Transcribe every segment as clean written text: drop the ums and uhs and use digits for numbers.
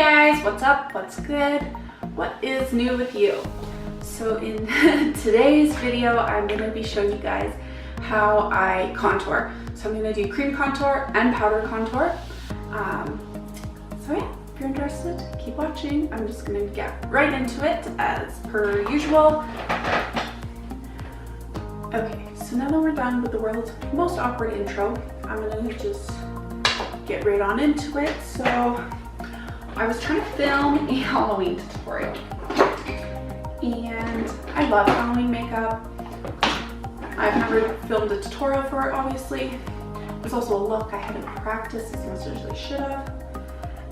guys, what's up? What's good? What is new with you? So in today's video, I'm going to be showing you guys how I contour. So I'm going to do cream contour and powder contour. So yeah, if you're interested, keep watching. I'm just going to get right into it as per usual. Okay, so now that we're done with the world's most awkward intro, I'm going to just get right on into it. So I was trying to film a Halloween tutorial and I love Halloween makeup. I've never filmed a tutorial for it, obviously. There's also a look I hadn't practiced as much as I should have,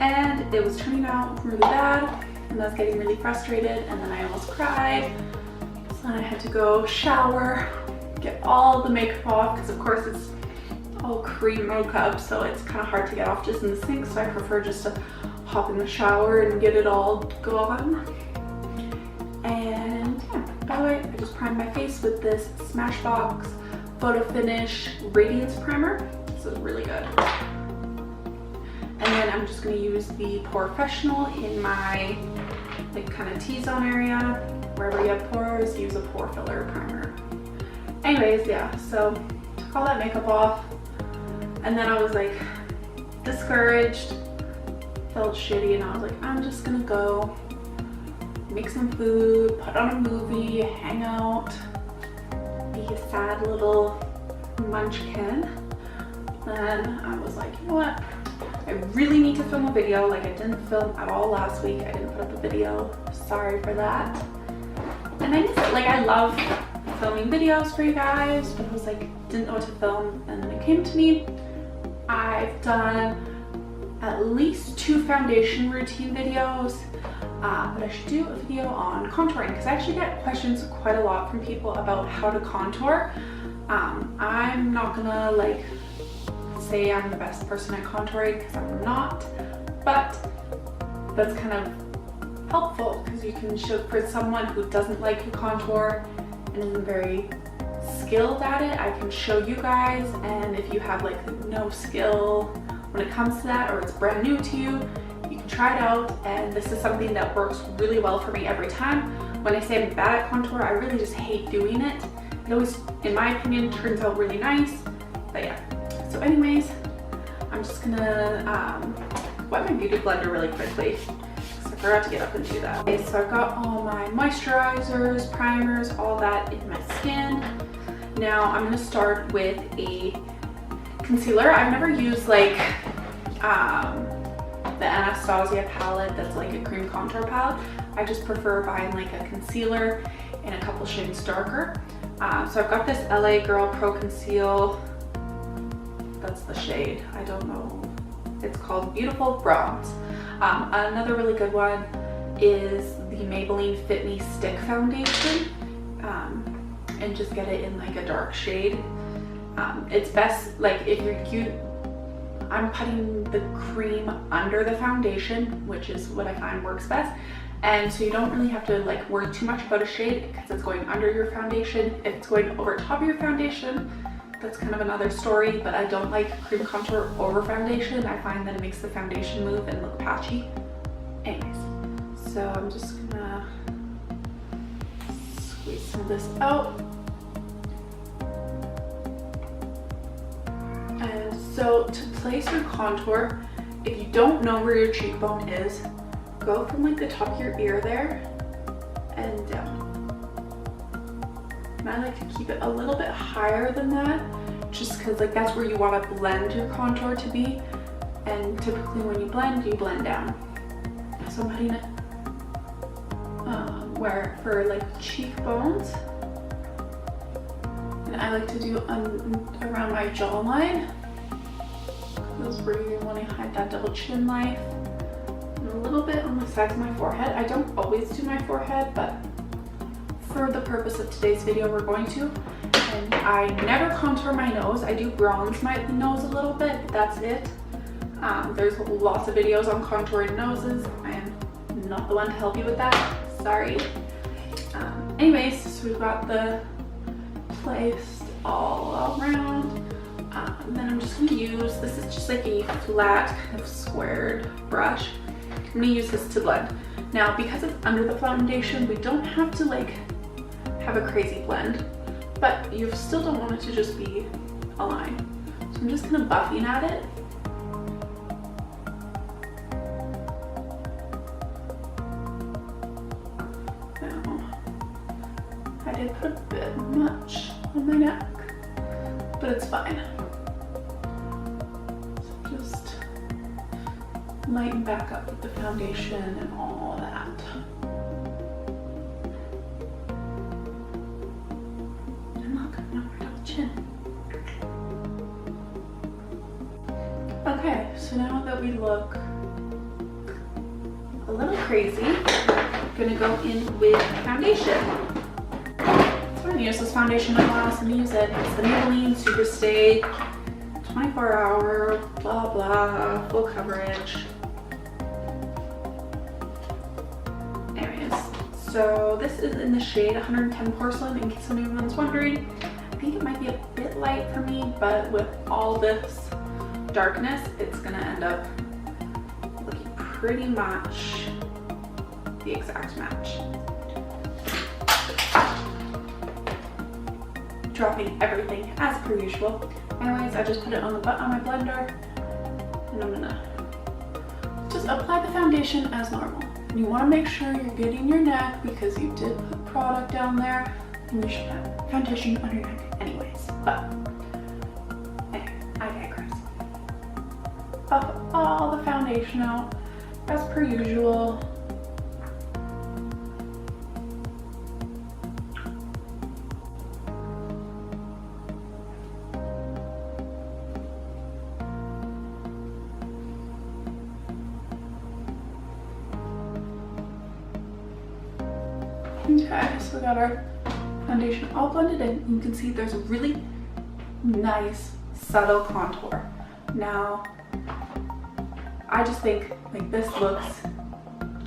and it was turning out really bad and I was getting really frustrated, and then I almost cried. So then I had to go shower, get all the makeup off, because of course it's all cream makeup, so it's kind of hard to get off just in the sink, so I prefer just to hop in the shower and get it all gone. And yeah, by the way, I just primed my face with this Smashbox Photo Finish Radiance Primer. This is really good. And then I'm just going to use the POREfessional in my like kind of T-zone area. Wherever you have pores, use a pore filler primer. Anyways, yeah, so took all that makeup off, and then I was like discouraged, felt shitty, and I was like, I'm just gonna go make some food, put on a movie, hang out, be a sad little munchkin. Then I was like, you know what, I really need to film a video. Like, I didn't film at all last week. I didn't put up a video, sorry for that. And I miss it. Like, I love filming videos for you guys, but I was like, didn't know what to film, and then it came to me. I've done at least 2 foundation routine videos, but I should do a video on contouring, because I actually get questions quite a lot from people about how to contour. I'm not gonna like say I'm the best person at contouring, because I'm not, but that's kind of helpful because you can show for someone who doesn't like to contour and isn't very skilled at it. I can show you guys, and if you have like no skill when it comes to that, or it's brand new to you, you can try it out. And this is something that works really well for me every time. When I say I'm bad at contour, I really just hate doing it. It always, in my opinion, turns out really nice. But yeah, so anyways, I'm just gonna wet my beauty blender really quickly, because I forgot to get up and do that. Okay, so I've got all my moisturizers, primers, all that in my skin. Now I'm gonna start with a concealer. I've never used like the Anastasia palette that's like a cream contour palette. I just prefer buying like a concealer in a couple shades darker. So I've got this LA Girl Pro Conceal. That's the shade. I don't know. It's called Beautiful Bronze. Another really good one is the Maybelline Fit Me Stick Foundation. And just get it in like a dark shade. It's best like if I'm putting the cream under the foundation, which is what I find works best. And so you don't really have to like worry too much about a shade, because it's going under your foundation. If it's going over top of your foundation, that's kind of another story, but I don't like cream contour over foundation. I find that it makes the foundation move and look patchy. Anyways, so I'm just gonna squeeze some of this out. And so to place your contour, if you don't know where your cheekbone is, go from like the top of your ear there and down. And I like to keep it a little bit higher than that, just because like that's where you want to blend your contour to be, and typically when you blend down. So I'm putting it where for like cheekbones, and I like to do around my jawline. That's where you want to hide that double chin life, and a little bit on the sides of my forehead. I don't always do my forehead, but for the purpose of today's video, we're going to. And I never contour my nose. I do bronze my nose a little bit, but that's it. There's lots of videos on contouring noses. I am not the one to help you with that, sorry. Anyways, so we've got the placed all around. And then I'm just going to use, this is just like a flat kind of squared brush, I'm gonna use this to blend. Now, because it's under the foundation, we don't have to like have a crazy blend, but you still don't want it to just be a line. So I'm just kind of buffing at it. Now, I did put a bit much on my neck, but it's fine. So just lighten back up with the foundation and all that. And look, now we're double chin. Okay, so now that we look a little crazy, I'm gonna go in with foundation. So I haven't used this foundation in a while, so I'm gonna use it. It's the Maybelline Superstay 24-hour, blah blah, full coverage. Anyways, so this is in the shade 110 Porcelain, in case anyone's wondering. I think it might be a bit light for me, but with all this darkness, it's gonna end up looking pretty much the exact match. Dropping everything as per usual. Anyways, I just put it on the butt on my blender, and I'm gonna just apply the foundation as normal. You want to make sure you're getting your neck because you did put product down there, and you should have foundation on your neck anyways. But anyway, I digress. Buff all the foundation out as per usual. Okay, so we got our foundation all blended in. You can see there's a really nice subtle contour. Now, I just think like this looks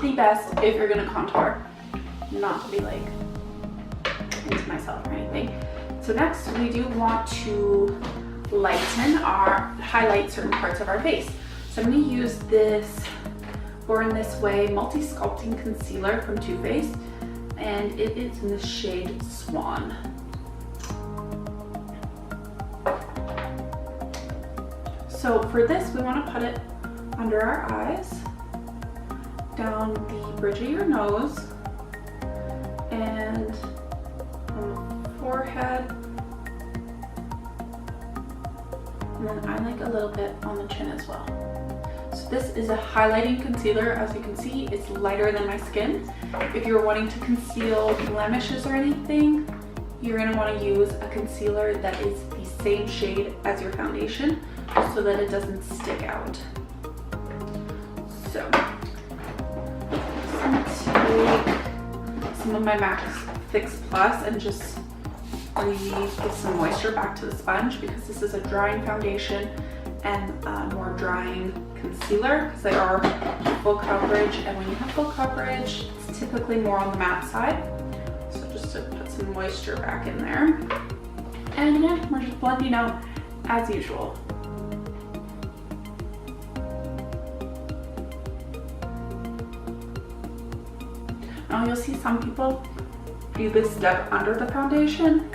the best if you're gonna contour, not to be like into myself or anything. So next we do want to highlight certain parts of our face. So I'm gonna use this Born This Way Multi-Sculpting Concealer from Too Faced, and it is in the shade Swan. So for this, we want to put it under our eyes, down the bridge of your nose, and on the forehead, and then I like a little bit on the chin as well. So this is a highlighting concealer. As you can see, it's lighter than my skin. If you're wanting to conceal blemishes or anything, you're going to want to use a concealer that is the same shade as your foundation so that it doesn't stick out. So I'm going to take some of my MAC Fix Plus and just give some moisture back to the sponge, because this is a drying foundation and more drying concealer, because they are full coverage, and when you have full coverage, it's typically more on the matte side. So just to put some moisture back in there. And yeah, we're just blending out as usual. Now you'll see some people do this step under the foundation.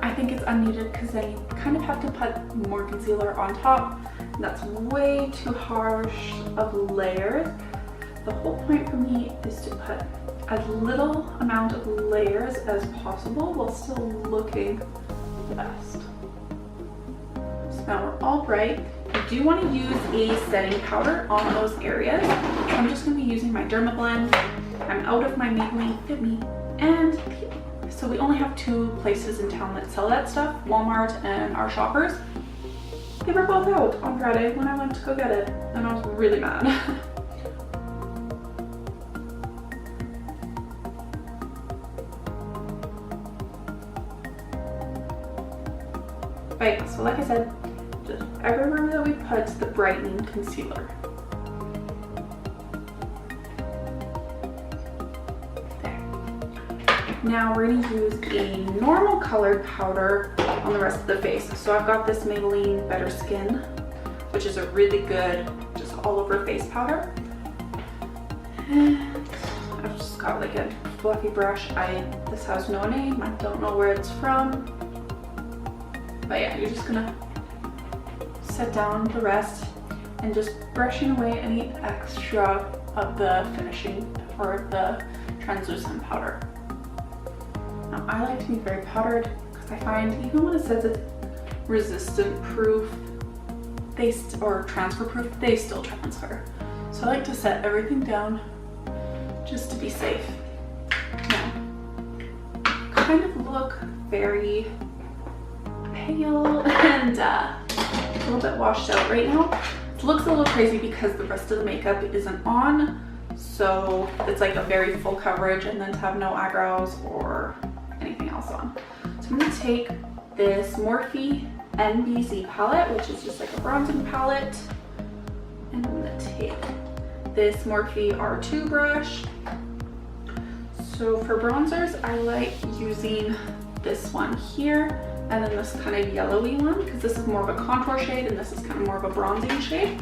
I think it's unneeded because then you kind of have to put more concealer on top. That's way too harsh of layers. The whole point for me is to put as little amount of layers as possible while still looking the best. So now we're all bright. You do want to use a setting powder on those areas. So I'm just going to be using my Dermablend. I'm out of my Maybelline Fit Me, and so we only have 2 places in town that sell that stuff, Walmart and our Shoppers. They were both out on Friday when I went to go get it, and I was really mad. Right, so like I said, just everywhere that we put the brightening concealer. Now we're going to use a normal colored powder on the rest of the face. So I've got this Maybelline Better Skin, which is a really good just all over face powder. And I've just got like a fluffy brush. This has no name. I don't know where it's from. But yeah, you're just gonna set down the rest and just brushing away any extra of the finishing or the translucent powder. Now I like to be very powdered because I find even when it says it's resistant proof or transfer proof, they still transfer. So I like to set everything down just to be safe. Now, kind of look very pale and a little bit washed out right now. It looks a little crazy because the rest of the makeup isn't on, so it's like a very full coverage, and then to have no eyebrows or anything else on. So I'm gonna take this Morphe NBZ palette, which is just like a bronzing palette, and I'm gonna take this Morphe R2 brush. So for bronzers, I like using this one here, and then this kind of yellowy one, because this is more of a contour shade and this is kind of more of a bronzing shade.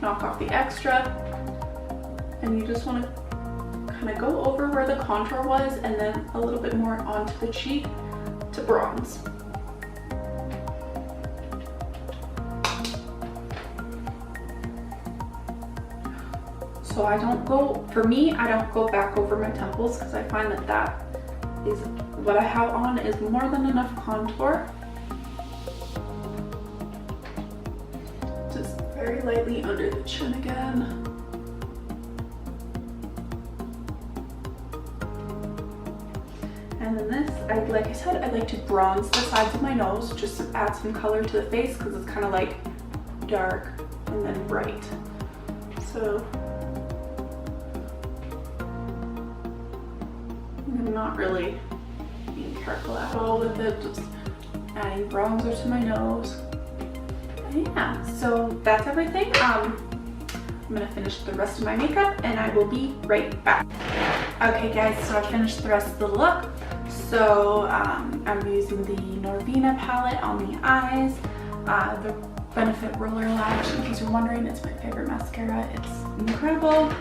Knock off the extra, and you just want to kind of go over where the contour was and then a little bit more onto the cheek to bronze. So I don't go back over my temples because I find that is what I have on is more than enough contour. Just very lightly under the chin again. And then this, like I said, I like to bronze the sides of my nose just to add some color to the face because it's kind of like dark and then bright. So I'm not really being careful at all with it, just adding bronzer to my nose. And yeah, so that's everything. I'm gonna finish the rest of my makeup and I will be right back. Okay guys, so I finished the rest of the look. So I'm using the Norvina palette on the eyes. The Benefit Roller Lash, in case you're wondering, it's my favorite mascara. It's incredible.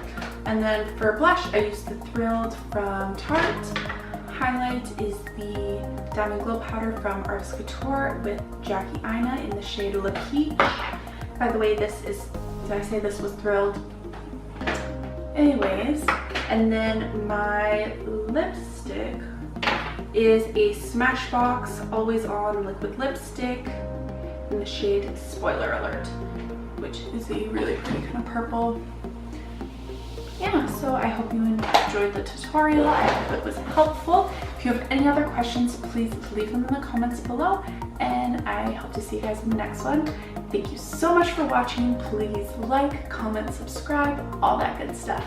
And then for blush, I used the Thrilled from Tarte. Highlight is the Diamond Glow Powder from Artist Couture with Jackie Aina in the shade Le Peach. By the way, did I say this was Thrilled? Anyways, and then my lipstick is a Smashbox Always On Liquid Lipstick in the shade Spoiler Alert, which is a really pretty kind of purple. Yeah, so I hope you enjoyed the tutorial. I hope it was helpful. If you have any other questions, please leave them in the comments below, and I hope to see you guys in the next one. Thank you so much for watching. Please like, comment, subscribe, all that good stuff.